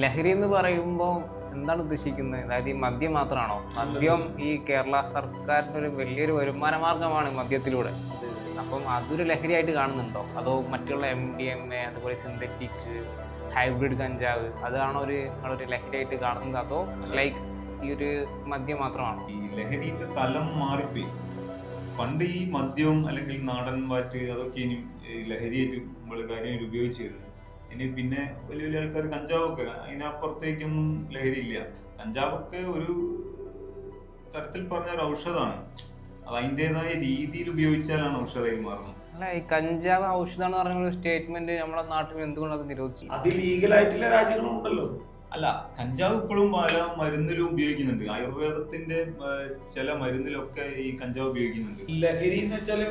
ലഹരി എന്ന് പറയുമ്പോൾ എന്താണ് ഉദ്ദേശിക്കുന്നത്? അതായത് ഈ മദ്യം മാത്രമാണോ? മദ്യം ഈ കേരള സർക്കാരിൻ്റെ ഒരു വലിയൊരു വരുമാന മാർഗമാണ് മദ്യത്തിലൂടെ. അപ്പം അതൊരു ലഹരിയായിട്ട് കാണുന്നുണ്ടോ? അതോ മറ്റുള്ള MDMA അതുപോലെ സിന്തറ്റിക്സ്, ഹൈബ്രിഡ് കഞ്ചാവ് അതാണോ നിങ്ങളൊരു ലഹരിയായിട്ട് കാണുന്നത്? അതോ ലൈക്ക് ഈ ഒരു മദ്യം മാത്രമാണോ? ഈ ലഹരിന്റെ തലം മാറിപ്പോയി. പണ്ട് ഈ മദ്യവും അല്ലെങ്കിൽ നാടൻ വാറ്റ് അതൊക്കെ ഇനി ലഹരിയായിട്ട് നമ്മൾ കാര്യമായിട്ട് ഉപയോഗിച്ചിരുന്നത്. ഇനി പിന്നെ വലിയ വലിയ ആൾക്കാർ കഞ്ചാവൊക്കെ, അതിനപ്പുറത്തേക്കൊന്നും ലഹരി ഇല്ല. കഞ്ചാവൊക്കെ ഒരു തരത്തിൽ പറഞ്ഞ ഒരു ഔഷധമാണ്. അത് അതിൻ്റെതായ രീതിയിൽ ഉപയോഗിച്ചാലാണ് ഔഷധമായി മാറുന്നത്. അല്ല, ഈ കഞ്ചാവ് ഔഷധമാണെന്ന് പറഞ്ഞ ഒരു സ്റ്റേറ്റ്മെന്റ് നമ്മുടെ നാട്ടിൽ എന്തുകൊണ്ട് അത് നിരോധിച്ചു? അത് ലീഗലായിട്ടുള്ള രാജ്യങ്ങളും ഉണ്ടല്ലോ. അല്ല, കഞ്ചാവ് ഇപ്പോഴും പല മരുന്നിലും ഉപയോഗിക്കുന്നുണ്ട്. ആയുർവേദത്തിന്റെ ചില മരുന്നിലൊക്കെ ഈ കഞ്ചാവ് ഉപയോഗിക്കുന്നുണ്ട്. ലഹരി എന്ന് വെച്ചാല്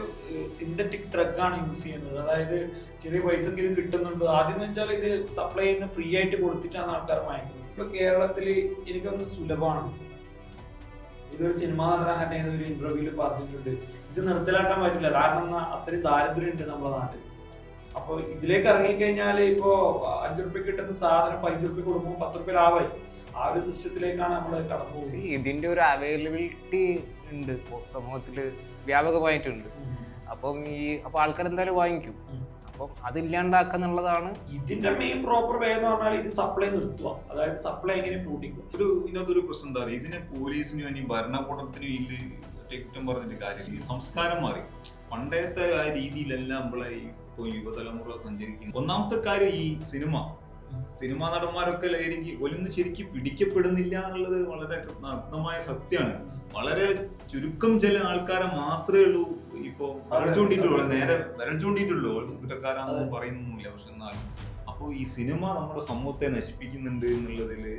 സിന്തറ്റിക് ഡ്രഗ് ആണ് യൂസ് ചെയ്യുന്നത്. അതായത് ചെറിയ പൈസക്ക് ഇത് കിട്ടുന്നുണ്ട്. ആദ്യം എന്ന് വെച്ചാൽ ഇത് സപ്ലൈ ചെയ്യുന്ന ഫ്രീ ആയിട്ട് കൊടുത്തിട്ടാണ് ആൾക്കാർ വാങ്ങിക്കുന്നത്. ഇപ്പൊ കേരളത്തില് എനിക്കൊന്ന് സുലഭമാണ്. ഇതൊരു സിനിമാ നടൻ തന്നെ ഒരു ഇന്റർവ്യൂല് പറഞ്ഞിട്ടുണ്ട്, ഇത് നിർത്തലാക്കാൻ പറ്റില്ല, കാരണം അത്രയും ദാരിദ്ര്യം ഉണ്ട് നമ്മുടെ നാട്ടിൽ. അപ്പൊ ഇതിലേക്ക് ഇറങ്ങിക്കഴിഞ്ഞാൽ ഇപ്പോ 5 റുപ്യ കിട്ടുന്ന സാധനം 15 റുപ്യ കൊടുക്കുമ്പോൾ 10 റുപ്യ ലാഭമായി. ആ ഒരു സിസ്റ്റത്തിലേക്കാണ് നമ്മൾ കടന്നു പോകുന്നത്. ഇതിന്റെ ഒരു അവൈലബിലിറ്റി ഉണ്ട് സമൂഹത്തില്, വ്യാപകമായിട്ടുണ്ട്. അപ്പം അപ്പൊ ആൾക്കാർ എന്തായാലും വാങ്ങിക്കും. അപ്പം അതില്ലാണ്ടാക്കുന്നുള്ളതാണ് ഇതിന്റെ മെയിൻ പ്രോപ്പർ വേ എന്ന് പറഞ്ഞാൽ ഇത് സപ്ലൈ നിർത്തുക. അതായത് സപ്ലൈ എങ്ങനെ പൂട്ടിക്കുക. ഇതിനകത്തൊരു പ്രശ്നം എന്താ പറയുക, ഇതിനെ പോലീസിനും ഇനി ഭരണകൂടത്തിനും ഇല്ല കുറ്റം പറഞ്ഞിട്ട് കാര്യമില്ല. ഈ സംസ്കാരം മാറി. പണ്ടത്തെ ആ രീതിയിലല്ല നമ്മളെ ഇപ്പോൾ യുവതലമുറ സഞ്ചരിക്കുന്നത്. ഒന്നാമത്തെ കാര്യം ഈ സിനിമാ നടന്മാരൊക്കെ ലഹരിക്ക് ഒലൊന്നും ശരിക്കും പിടിക്കപ്പെടുന്നില്ല എന്നുള്ളത് വളരെ നഗ്നമായ സത്യമാണ്. വളരെ ചുരുക്കം ചില ആൾക്കാരെ മാത്രമേ ഉള്ളൂ ഇപ്പൊ വിരൽ ചൂണ്ടിയിട്ടുള്ളൂ കുറ്റക്കാരാണെന്ന് പറയുന്നൊന്നുമില്ല. പക്ഷെ എന്നാലും അപ്പോൾ ഈ സിനിമ നമ്മുടെ സമൂഹത്തെ നശിപ്പിക്കുന്നുണ്ട് എന്നുള്ളതില്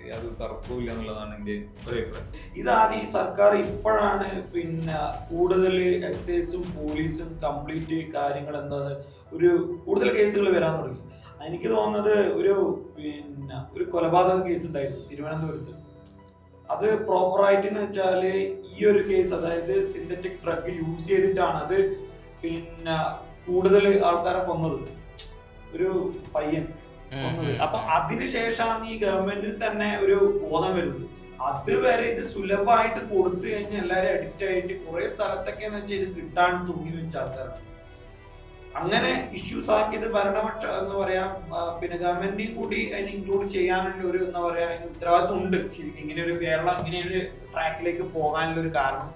യാതൊരു തർക്കവും ഇല്ല എന്നുള്ളതാണ് എൻ്റെ അഭിപ്രായം. ഇതാദ്യം ഈ സർക്കാർ ഇപ്പോഴാണ് കൂടുതൽ എക്സൈസും പോലീസും കംപ്ലീറ്റ് കാര്യങ്ങൾ എന്താണ് കൂടുതൽ കേസുകൾ വരാൻ തുടങ്ങി. എനിക്ക് തോന്നുന്നത് ഒരു കൊലപാതക കേസ് ഉണ്ടായിരുന്നു തിരുവനന്തപുരത്ത്. അത് പ്രോപ്പറായിട്ട് എന്ന് വെച്ചാൽ ഈ ഒരു കേസ്, അതായത് സിന്തറ്റിക് ഡ്രഗ് യൂസ് ചെയ്തിട്ടാണ് അത് കൂടുതൽ ആൾക്കാരെ കൊന്നത്, ഒരു പയ്യൻ കൊന്നത്. അപ്പൊ അതിനുശേഷമാണ് ഈ ഗവൺമെന്റിൽ തന്നെ ഒരു ബോധം വരുന്നത്. അതുവരെ ഇത് സുലഭമായിട്ട് കൊടുത്തു കഴിഞ്ഞാൽ എല്ലാവരും അഡിക്റ്റ് ആയിട്ട് കുറെ സ്ഥലത്തൊക്കെ എന്ന് വെച്ചാൽ ഇത് കിട്ടാൻ തൂങ്ങി വെച്ച ആൾക്കാരാണ്. അങ്ങനെ ഇഷ്യൂസ് ആക്കിയത് ഭരണപക്ഷ എന്ന് പറയാം, ഗവൺമെന്റിനെയും കൂടി അതിന് ഇൻക്ലൂഡ് ചെയ്യാനുള്ള ഒരു എന്താ പറയാ ഉത്തരവാദിത്വം ഉണ്ട്. ശരിക്കും ഇങ്ങനെ ഒരു കേരളം ഇങ്ങനെ ഒരു ട്രാക്കിലേക്ക് പോകാനുള്ള ഒരു കാരണം